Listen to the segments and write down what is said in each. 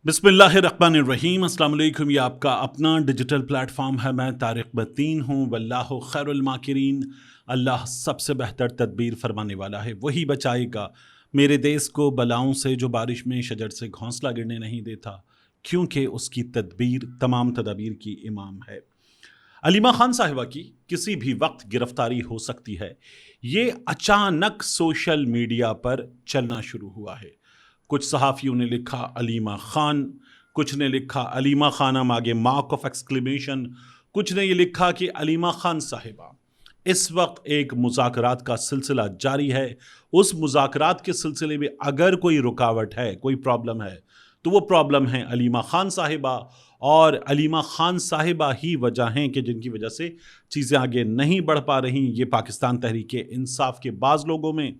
बिस्मिल्लाहिर्रहमानिर्रहीम। अस्सलाम वालेकुम। ये आपका अपना डिजिटल प्लेटफॉर्म है। मैं तारिक बतीन हूँ। वल्लाहु खैरुल माकिरीन। अल्लाह सबसे बेहतर तदबीर फरमाने वाला है, वही बचाएगा मेरे देश को बलाओं से जो बारिश में शजर से घोंसला गिरने नहीं देता, क्योंकि उसकी तदबीर तमाम तदाबीर की इमाम है। अलीमा खान साहिबा की किसी भी वक्त गिरफ्तारी हो सकती है, ये अचानक सोशल मीडिया पर चलना शुरू हुआ है। कुछ सहाफ़ियों ने लिखा अलीमा खान, कुछ ने लिखा अलीमा खानम आगे मार्क ऑफ एक्सक्लेमेशन, कुछ ने ये लिखा कि अलीमा खान साहिबा। इस वक्त एक मुज़ाकरात का सिलसिला जारी है। उस मुज़ाकरात के सिलसिले में अगर कोई रुकावट है, कोई प्रॉब्लम है, तो वो प्रॉब्लम है अलीमा खान साहिबा। और अलीमा खान साहिबा ही वजह हैं कि जिनकी वजह से चीज़ें आगे नहीं बढ़ पा रही, ये पाकिस्तान तहरीक इंसाफ के बाज़ लोगों में,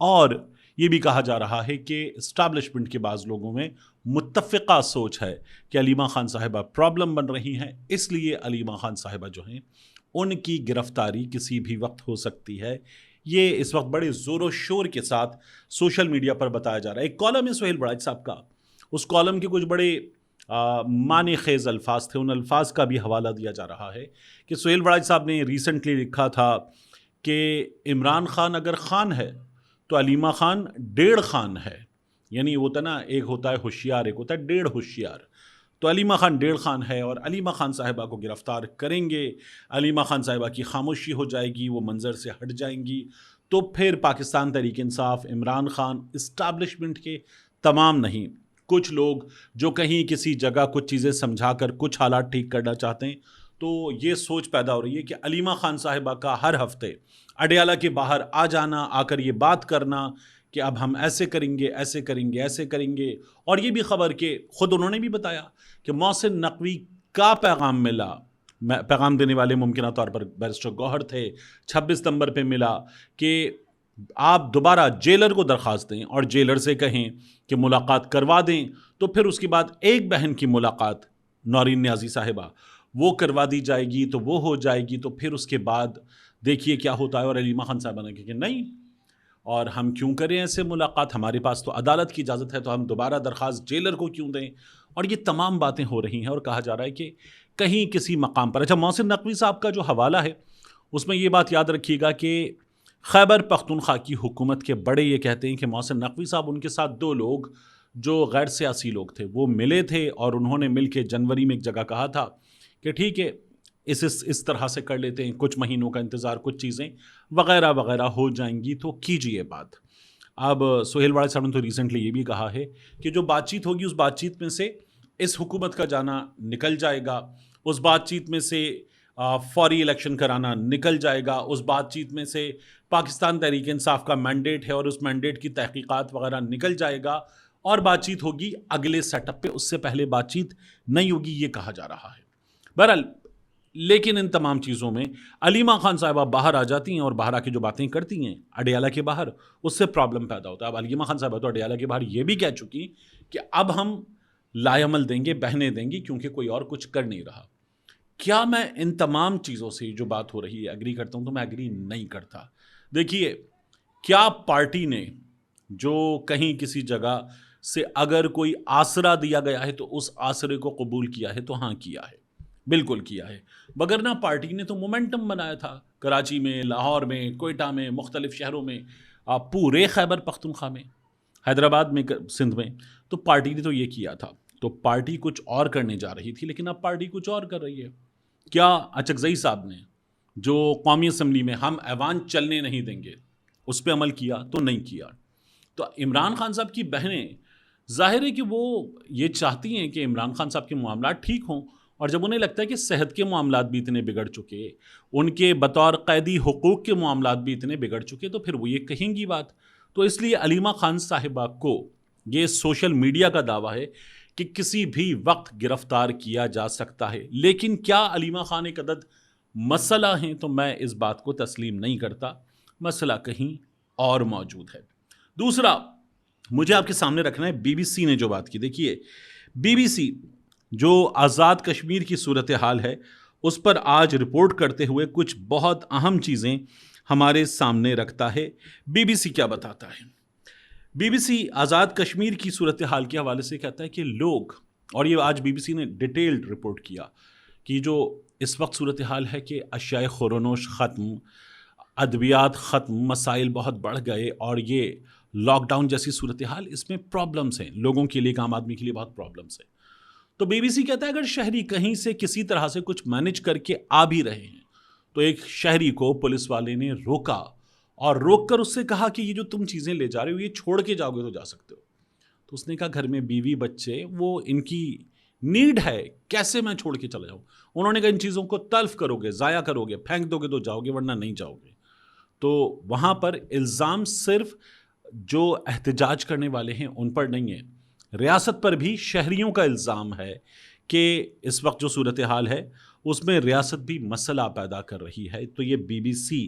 और ये भी कहा जा रहा है कि इस्टेब्लिशमेंट के बाज़ लोगों में मुत्तफ़िक़ा सोच है कि अलीमा खान साहिबा प्रॉब्लम बन रही हैं। इसलिए अलीमा खान साहिबा जो हैं, उनकी गिरफ्तारी किसी भी वक्त हो सकती है। ये इस वक्त बड़े ज़ोर व शोर के साथ सोशल मीडिया पर बताया जा रहा है। एक कॉलम है सुहेल बड़ाइच साहब का, उस कॉलम के कुछ बड़े माने खेज़ अल्फाज थे। उन अल्फाज का भी हवाला दिया जा रहा है कि सुहेल बड़ाइच साहब ने रिसेंटली लिखा था कि इमरान खान अगर खान है तो अलीमा खान डेढ़ खान है। यानी वो होता ना, एक होता है होशियार, एक होता है डेढ़ होशियार। तो अलीमा खान डेढ़ खान है और अलीमा खान साहिबा को गिरफ्तार करेंगे, अलीमा खान साहिबा की खामोशी हो जाएगी, वो मंजर से हट जाएंगी, तो फिर पाकिस्तान तहरीक इंसाफ, इमरान खान, इस्टेब्लिशमेंट के तमाम नहीं, कुछ लोग जो कहीं किसी जगह कुछ चीज़ें समझा कर कुछ हालात ठीक करना चाहते हैं, तो ये सोच पैदा हो रही है कि अलीमा खान साहिबा का हर हफ्ते अडयाला के बाहर आ जाना, आकर ये बात करना कि अब हम ऐसे करेंगे, ऐसे करेंगे, ऐसे करेंगे। और ये भी खबर कि ख़ुद उन्होंने भी बताया कि मोहसिन नकवी का पैगाम मिला, पैगाम देने वाले मुमकिन तौर पर बैरिस्टर गौहर थे, 26 नंबर पे मिला कि आप दोबारा जेलर को दरख्वास्त दें और जेलर से कहें कि मुलाकात करवा दें। तो फिर उसके बाद एक बहन की मुलाकात, नौरीन न्याजी साहिबा, वो करवा दी जाएगी, तो वो हो जाएगी। तो फिर उसके बाद देखिए क्या होता है। और अलीमा खान साहिबा ने कहा कि नहीं, और हम क्यों करें ऐसे मुलाकात, हमारे पास तो अदालत की इजाज़त है, तो हम दोबारा दरख्वास्त जेलर को क्यों दें। और ये तमाम बातें हो रही हैं और कहा जा रहा है कि कहीं किसी मकाम पर, अच्छा, मोहसिन नकवी साहब का जो हवाला है उसमें ये बात याद रखिएगा कि खैबर पख्तूनख्वा की हुकूमत के बड़े ये कहते हैं कि मोहसिन नकवी साहब, उनके साथ दो लोग जो गैर सियासी लोग थे, वो मिले थे और उन्होंने मिल के जनवरी में एक जगह कहा था कि ठीक है, इस तरह से कर लेते हैं, कुछ महीनों का इंतज़ार, कुछ चीज़ें वगैरह वगैरह हो जाएंगी, तो कीजिए बात। अब सुहेल वाले साहब ने तो रिसेंटली ये भी कहा है कि जो बातचीत होगी उस बातचीत में से इस हुकूमत का जाना निकल जाएगा, उस बातचीत में से फौरी इलेक्शन कराना निकल जाएगा, उस बातचीत में से पाकिस्तान तहरीक इंसाफ का मैंडेट है और उस मैंडेट की तहकीकात वगैरह निकल जाएगा, और बातचीत होगी अगले सेटअप पे, उससे पहले बातचीत नहीं होगी, ये कहा जा रहा है। बहरहाल, लेकिन इन तमाम चीज़ों में अलीमा खान साहिबा बाहर आ जाती हैं और बाहर आके जो बातें करती हैं अडयाला के बाहर, उससे प्रॉब्लम पैदा होता है। अब अलीमा खान साहिबा तो अडयाला के बाहर ये भी कह चुकी कि अब हम लायमल देंगे, बहने देंगी, क्योंकि कोई और कुछ कर नहीं रहा। क्या मैं इन तमाम चीज़ों से जो बात हो रही है एग्री करता हूँ? तो मैं एग्री नहीं करता। देखिए, क्या पार्टी ने जो कहीं किसी जगह से अगर कोई आसरा दिया गया है तो उस आसरे को कबूल किया है? तो हाँ, किया है, बिल्कुल किया है। वगरना पार्टी ने तो मोमेंटम बनाया था, कराची में, लाहौर में, कोयटा में, मुख्तलिफ शहरों में, पूरे खैबर पख्तूनख्वा में, हैदराबाद में, सिंध में। तो पार्टी ने तो ये किया था। तो पार्टी कुछ और करने जा रही थी, लेकिन अब पार्टी कुछ और कर रही है। क्या अचकज़ई साहब ने जो कौमी असम्बली में हम ऐवान चलने नहीं देंगे उस पर अमल किया? तो नहीं किया। तो इमरान खान साहब की बहनें, जाहिर है कि वो ये चाहती हैं कि इमरान खान साहब के मामलात ठीक हों, और जब उन्हें लगता है कि सेहत के मामलात भी इतने बिगड़ चुके, उनके बतौर कैदी हुकूक के मामलात भी इतने बिगड़ चुके, तो फिर वो ये कहेंगी बात। तो इसलिए अलीमा खान साहिबा को ये सोशल मीडिया का दावा है कि किसी भी वक्त गिरफ्तार किया जा सकता है। लेकिन क्या अलीमा खान एक अदद मसला हैं? तो मैं इस बात को तस्लीम नहीं करता। मसला कहीं और मौजूद है। दूसरा, मुझे आपके सामने रखना है BBC ने जो बात की। देखिए, BBC जो आज़ाद कश्मीर की सूरत हाल है उस पर आज रिपोर्ट करते हुए कुछ बहुत अहम चीज़ें हमारे सामने रखता है। BBC क्या बताता है? BBC आज़ाद कश्मीर की सूरत हाल के हवाले से कहता है कि लोग और ये आज BBC ने डिटेल्ड रिपोर्ट किया कि जो इस वक्त सूरत हाल है कि अशियाए खुरनोश ख़त्म, अद्वियात ख़त्म, मसाइल बहुत बढ़ गए और ये लॉकडाउन जैसी सूरत हाल, इसमें प्रॉब्लम्स हैं लोगों के लिए, आम आदमी के लिए बहुत प्रॉब्लम्स हैं। तो BBC कहता है अगर शहरी कहीं से किसी तरह से कुछ मैनेज करके आ भी रहे हैं तो एक शहरी को पुलिस वाले ने रोका और रोक कर उससे कहा कि ये जो तुम चीज़ें ले जा रहे हो ये छोड़ के जाओगे तो जा सकते हो। तो उसने कहा घर में बीवी बच्चे, वो इनकी नीड है, कैसे मैं छोड़ के चला जाऊँ। उन्होंने कहा इन चीज़ों को तल्फ करोगे, ज़ाया करोगे, फेंक दोगे तो जाओगे वरना नहीं जाओगे। तो वहाँ पर इल्ज़ाम सिर्फ जो एहतजाज करने वाले हैं उन पर नहीं है, रियासत पर भी शहरियों का इल्ज़ाम है कि इस वक्त जो सूरत हाल है उसमें रियासत भी मसला पैदा कर रही है। तो ये BBC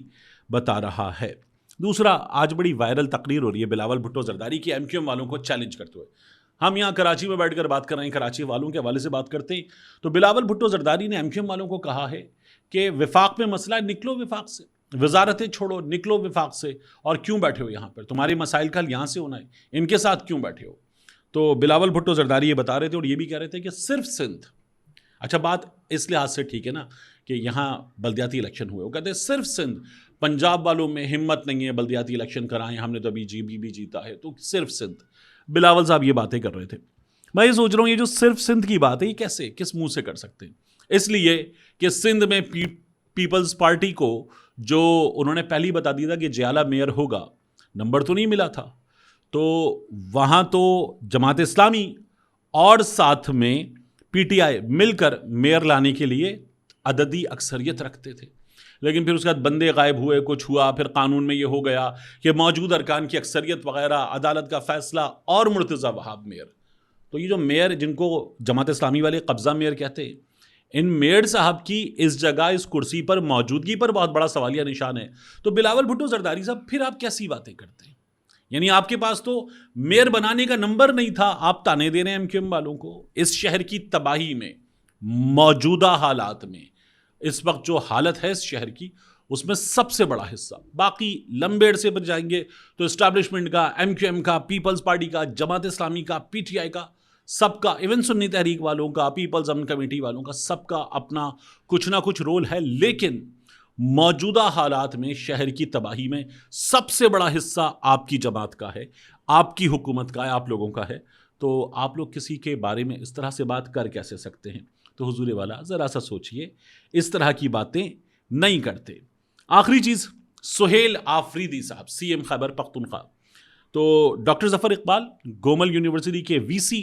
बता रहा है। दूसरा, आज बड़ी वायरल तकरीर हो रही है बिलावल भुट्टो जरदारी की MQM वालों को चैलेंज करते हुए। हम यहाँ कराची में बैठकर बात कर रहे हैं, कराची वालों के हवाले से बात करते हैं। तो बिलावल भुट्टो जरदारी ने MQM वालों को कहा है कि विफाक में मसला है, निकलो विफाक से, वजारतें छोड़ो, निकलो विफाक से, और क्यों बैठे हो यहाँ पर, तुम्हारे मसाइल का हल यहाँ से होना है, इनके साथ क्यों बैठे हो। तो बिलावल भुट्टो जरदारी ये बता रहे थे और ये भी कह रहे थे कि सिर्फ सिंध, अच्छा बात इस लिहाज से ठीक है ना कि यहाँ बल्दियाती इलेक्शन हुए, वो कहते हैं सिर्फ सिंध, पंजाब वालों में हिम्मत नहीं है बल्दियाती इलेक्शन कराएं, हमने तो अभी GB जीता है, तो सिर्फ सिंध। बिलावल साहब ये बातें कर रहे थे। मैं ये सोच रहा हूँ ये जो सिर्फ सिंध की बात है ये कैसे, किस मुंह से कर सकते हैं। इसलिए कि सिंध में पीपल्स पार्टी को जो उन्होंने पहले ही बता दिया था कि जियाला मेयर होगा, नंबर तो नहीं मिला था, तो वहाँ तो जमात इस्लामी और साथ में PTI मिलकर मेयर लाने के लिए अददी अक्सरियत रखते थे। लेकिन फिर उसके बाद बंदे गायब हुए, कुछ हुआ, फिर कानून में ये हो गया कि मौजूद अरकान की अक्सरियत वगैरह, अदालत का फैसला और मुर्तज़ा वहाब मेयर। तो ये जो मेयर जिनको जमात इस्लामी वाले कब्ज़ा मेयर कहते हैं, इन मेयर साहब की इस जगह इस कुर्सी पर मौजूदगी पर बहुत बड़ा सवालिया निशान है। तो बिलावल भुट्टो जरदारी साहब फिर आप कैसी बातें करते हैं, यानी आपके पास तो मेयर बनाने का नंबर नहीं था, आप ताने दे रहे हैं MQM वालों को। इस शहर की तबाही में, मौजूदा हालात में, इस वक्त जो हालत है इस शहर की, उसमें सबसे बड़ा हिस्सा, बाकी लंबेड़ से बच जाएंगे तो इस्टेब्लिशमेंट का, MQM का, पीपल्स पार्टी का, जमात इस्लामी का, PTI का, सबका, इवन सुन्नी तहरीक वालों का, पीपल्स अमन कमेटी वालों का, सबका अपना कुछ ना कुछ रोल है। लेकिन मौजूदा हालात में शहर की तबाही में सबसे बड़ा हिस्सा आपकी जमात का है, आपकी हुकूमत का है, आप लोगों का है। तो आप लोग किसी के बारे में इस तरह से बात कर कैसे सकते हैं। तो हुजूर वाला ज़रा सा सोचिए, इस तरह की बातें नहीं करते। आखिरी चीज़, सुहेल आफरीदी साहब CM खैबर पख्तूनख्वा, तो डॉक्टर ज़फ़र इकबाल गोमल यूनिवर्सिटी के VC,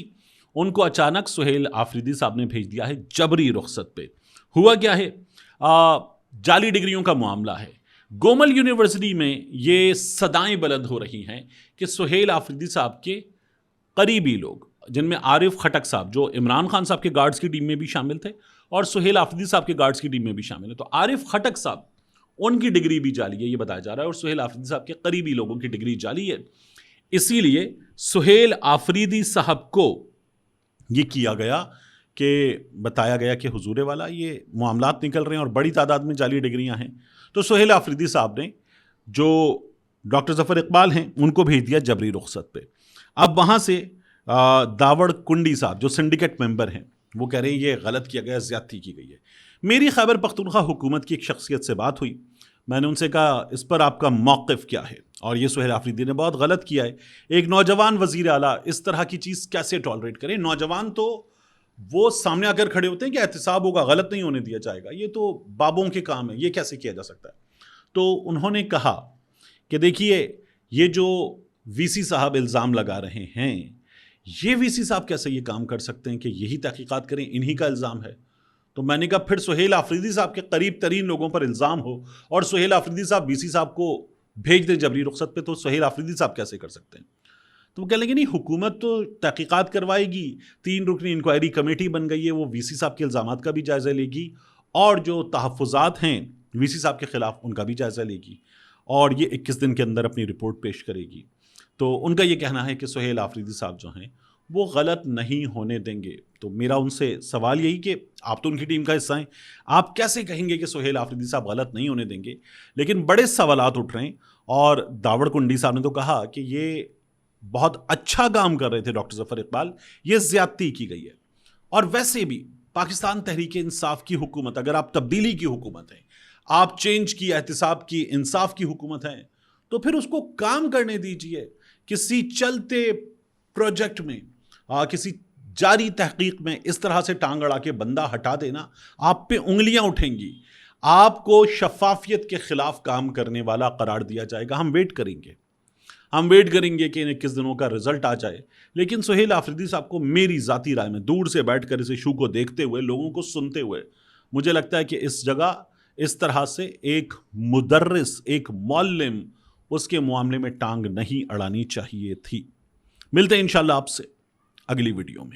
उनको अचानक सुहेल आफरीदी साहब ने भेज दिया है जबरी रुखसत पे। हुआ क्या है, जाली डिग्रियों का मामला है। गोमल यूनिवर्सिटी में ये सदाएं बुलंद हो रही हैं कि सुहेल आफरीदी साहब के करीबी लोग, जिनमें आरिफ खटक साहब जो इमरान खान साहब के गार्ड्स की टीम में भी शामिल थे और सुहेल आफरीदी साहब के गार्ड्स की टीम में भी शामिल है, तो आरिफ खटक साहब, उनकी डिग्री भी जाली है ये बताया जा रहा है, और सुहेल आफरीदी साहब के करीबी लोगों की डिग्री जाली है। इसीलिए सुहेल आफरीदी साहब को ये किया गया कि बताया गया कि हुजूर वाला ये मामलात निकल रहे हैं और बड़ी तादाद में जाली डिग्रियां हैं। तो सुहेल आफरीदी साहब ने जो डॉक्टर ज़फ़र इकबाल हैं उनको भेज दिया जबरी रुखसत पे। अब वहाँ से दावड़ कुंडी साहब जो सिंडिकेट मेंबर हैं वो कह रहे हैं ये गलत किया गया, ज़्यादती की गई है। मेरी खैबर पख्तूनख्वा हुकूमत की एक शख्सियत से बात हुई, मैंने उनसे कहा इस पर आपका मौक़िफ़ क्या है, और ये सुहेल आफरीदी ने बहुत गलत किया है। एक नौजवान वज़ीर आला इस तरह की चीज़ कैसे टॉलरेट करे। नौजवान तो वो सामने आकर खड़े होते हैं कि एहतसाब होगा, गलत नहीं होने दिया जाएगा, ये तो बाबों के काम है, ये कैसे किया जा सकता है। तो उन्होंने कहा कि देखिए ये जो VC साहब इल्ज़ाम लगा रहे हैं, ये VC साहब कैसे ये काम कर सकते हैं कि यही तहकीकात करें, इन्हीं का इल्ज़ाम है। तो मैंने कहा फिर सुहेल आफरीदी साहब के करीब तरीन लोगों पर इल्ज़ाम हो और सुहेल आफरीदी साहब VC साहब को भेज दें जबरी रुखसत पे, तो सुहेल आफरीदी साहब कैसे कर सकते हैं। तो वो कह लेंगे नहीं हुकूमत तो तहकीकात करवाएगी, 3 रुकनी इंक्वायरी कमेटी बन गई है, वो VC साहब के इल्ज़ामात का भी जायज़ा लेगी और जो तहफ़्फ़ुज़ात हैं VC साहब के ख़िलाफ़ उनका भी जायज़ा लेगी और ये 21 दिन के अंदर अपनी रिपोर्ट पेश करेगी। तो उनका ये कहना है कि सुहेल आफरीदी साहब जो हैं वो गलत नहीं होने देंगे। तो मेरा उनसे सवाल यही कि आप तो उनकी टीम का हिस्सा हैं, आप कैसे कहेंगे कि सुहेल आफरीदी साहब गलत नहीं होने देंगे। लेकिन बड़े सवालात उठ रहे हैं और दावड़ कुंडी साहब ने तो कहा कि ये बहुत अच्छा काम कर रहे थे डॉक्टर ज़फ़र इकबाल, ये ज़्यादती की गई है। और वैसे भी पाकिस्तान तहरीक इंसाफ की हुकूमत, अगर आप तब्दीली की हुकूमत है, आप चेंज की, एहतिसाब की, इंसाफ की हुकूमत है, तो फिर उसको काम करने दीजिए। किसी चलते प्रोजेक्ट में, किसी जारी तहकीक में इस तरह से टांग अड़ा के बंदा हटा देना, आप पे उंगलियां उठेंगी, आपको शफाफियत के खिलाफ काम करने वाला करार दिया जाएगा। हम वेट करेंगे कि इन्हें किस दिनों का रिजल्ट आ जाए। लेकिन सुहेल आफरीदी साहब को मेरी ज़ाती राय में, दूर से बैठकर इस इशू को देखते हुए, लोगों को सुनते हुए, मुझे लगता है कि इस जगह इस तरह से एक मुदर्रिस, एक मौल्लिम, उसके मामले में टांग नहीं अड़ानी चाहिए थी। मिलते हैं इंशाल्लाह आपसे अगली वीडियो में।